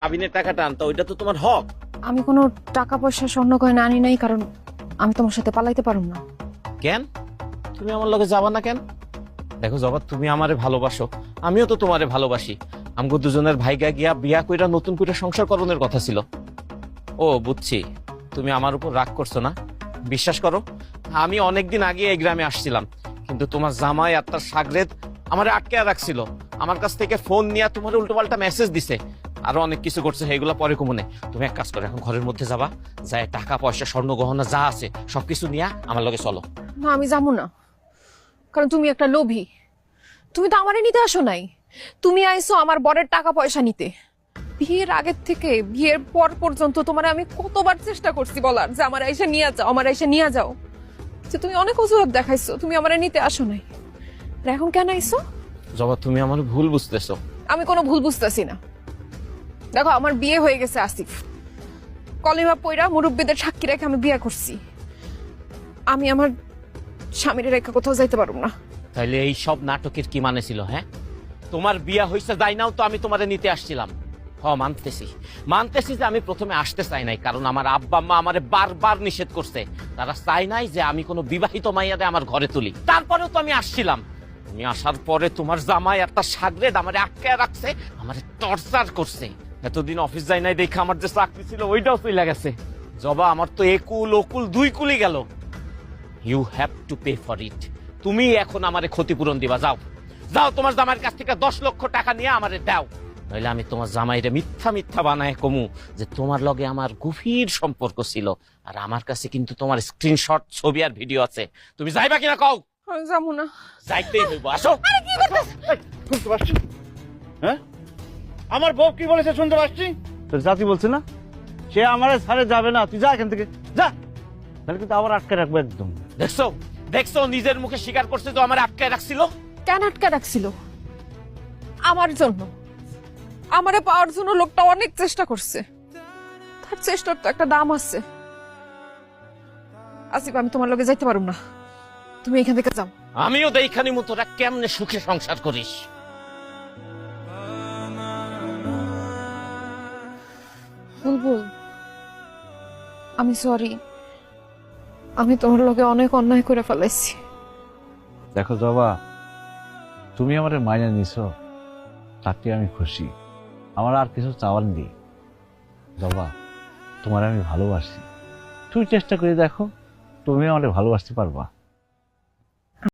আবিনের টাকাটা আনতো, ওইটা তো তোমার হক। আমি কোনো টাকা পয়সা স্বর্ণ গয়না আনি নাই, কারণ আমি তোমার সাথে পালাইতে পারুম না। কেন তুমি আমার লগে যাবা না কেন? দেখো জবা, তুমি আমারে ভালোবাসো, আমিও তো তোমারে ভালোবাসি। আমগো দুজনের ভাইগা গিয়া বিয়া কইরা নতুন করে সংসার করণের কথা ছিল। ও বুঝছি, তুমি আমার উপর রাগ করছো না। বিশ্বাস করো, আমি অনেকদিন আগে এই গ্রামে আসছিলাম, কিন্তু তোমার জামাই আর তার সাগরেদ আমারে আটকে রাখছিল। আমার কাছ থেকে ফোন নিয়ে তোমার উল্টোপাল্টা মেসেজ দিছে, আরো অনেক কিছু করছে, সেগুলো পরে কমনে। তুমি এক কাজ করো, এখন ঘরের মধ্যে যাবা, যায় টাকা পয়সা স্বর্ণ গহনা যা আছে সবকিছু নিয়ে আমার লগে চলো। না, আমি যাবো না, কারণ তুমি একটা লোভী। তুমি তো আমারে নিতে আসো নাই, তুমি আইছো আমার বরের টাকা পয়সা নিতে। বিয়ের আগের থেকে বিয়ের পর পর্যন্ত তোমার আমি কতবার চেষ্টা করছি বলার যে আমার আইসা নিয়ে যাও, আমার আইসা নিয়ে যাও, যে তুমি অনেক অজুহাত দেখাইছো, তুমি আমারে নিতে আসো নাই। আর এখন কেন আইছো? জবা, তুমি আমার ভুল বুঝতেছো। আমি কোনো ভুল বুঝতেছি না। দেখো, আমার বিয়ে হয়ে গেছে আসিফ, কলিমা পয়রা মুরব্বীদের সাক্ষী রেখে আমি বিয়ে করছি। আমি আমার স্বামীর রেখা কোথাও যাইতে পারবো না। তাইলে এই সব নাটকের কি মানে ছিল? হ্যাঁ, তোমার বিয়া হইছে যাই নাও তো আমি তোমারে নিতে আসছিলাম। মানতেছি যে আমি প্রথমে আসতে চাই নাই, কারণ আমার আব্বা আম্মা আমারে বারবার নিষেধ করছে। তারা চাই নাই যে আমি কোনো বিবাহিত মাইয়ারে আমার ঘরে তুলি। তারপরেও তো আমি আসছিলাম। তুমি আসার পরে তোমার জামাই আর তার সাগরেদ আমারে আটকায় রাখছে, আমারে টর্চার করছে। এতদিন অফিস যাই নাই দেখে আমার যে চাকরি ছিল ওইটাও চলে গেছে। জবা, আমার তো একুল ওকুল দুই কুলি গেল। You have to pay for it. তুমি এখন আমারে ক্ষতিপূরণ দিবা। যাও যাও, তোমার জামাইয়ের কাছ থেকে 10 লক্ষ টাকা নিয়ে আমারে দাও, নইলে আমি তোমার জামাইরে মিথ্যা মিথ্যা বানায় কমু যে তোমার লগে আমার গভীর সম্পর্ক ছিল। আর আমার কাছে কিন্তু তোমার স্ক্রিনশট, ছবি আর ভিডিও আছে। তুমি যাইবা কিনা কও? আমি যাবো না। যাইতেই হইব, আসো। শুনতে পাচ্ছি? হ্যাঁ, আমার বউ কি বলেছে শুনতে পাচ্ছি? তোর জাতি বলছে না সে আমার ছাড়ে যাবে না, তুই যা এখান থেকে যা, তাহলে কিন্তু আবার আটকে রাখবো একদম। দেখছো দেখছো, নিজের মুখে স্বীকার করছে তো আমার আটকায় রাখছিল। কেন আটকে রাখছিল? আমার জন্য, আমারে পাওয়ার জন্য লোকটা অনেক চেষ্টা করছে। তার চেষ্টার তো একটা দাম আছে। আসিফ, আমি তোমার লগে যাইতে পারবো না, তুমি এখান থেকে যাও। আমিও দেখানি তোরা কেমনে সুখে সংসার করিস। বুলবুল, আমি সরি, আমি তোমার লগে অনেক অন্যায় করে ফেলাইছি। দেখো জবা, তুমি আমার মাইনে নিছো, তাতে আমি খুশি। আমার আর কিছু চাওয়ার নেই। জবা, তোমার আমি ভালোবাসি, তুমি চেষ্টা করে দেখো, তুমি আমাকে ভালোবাসতে পারবা।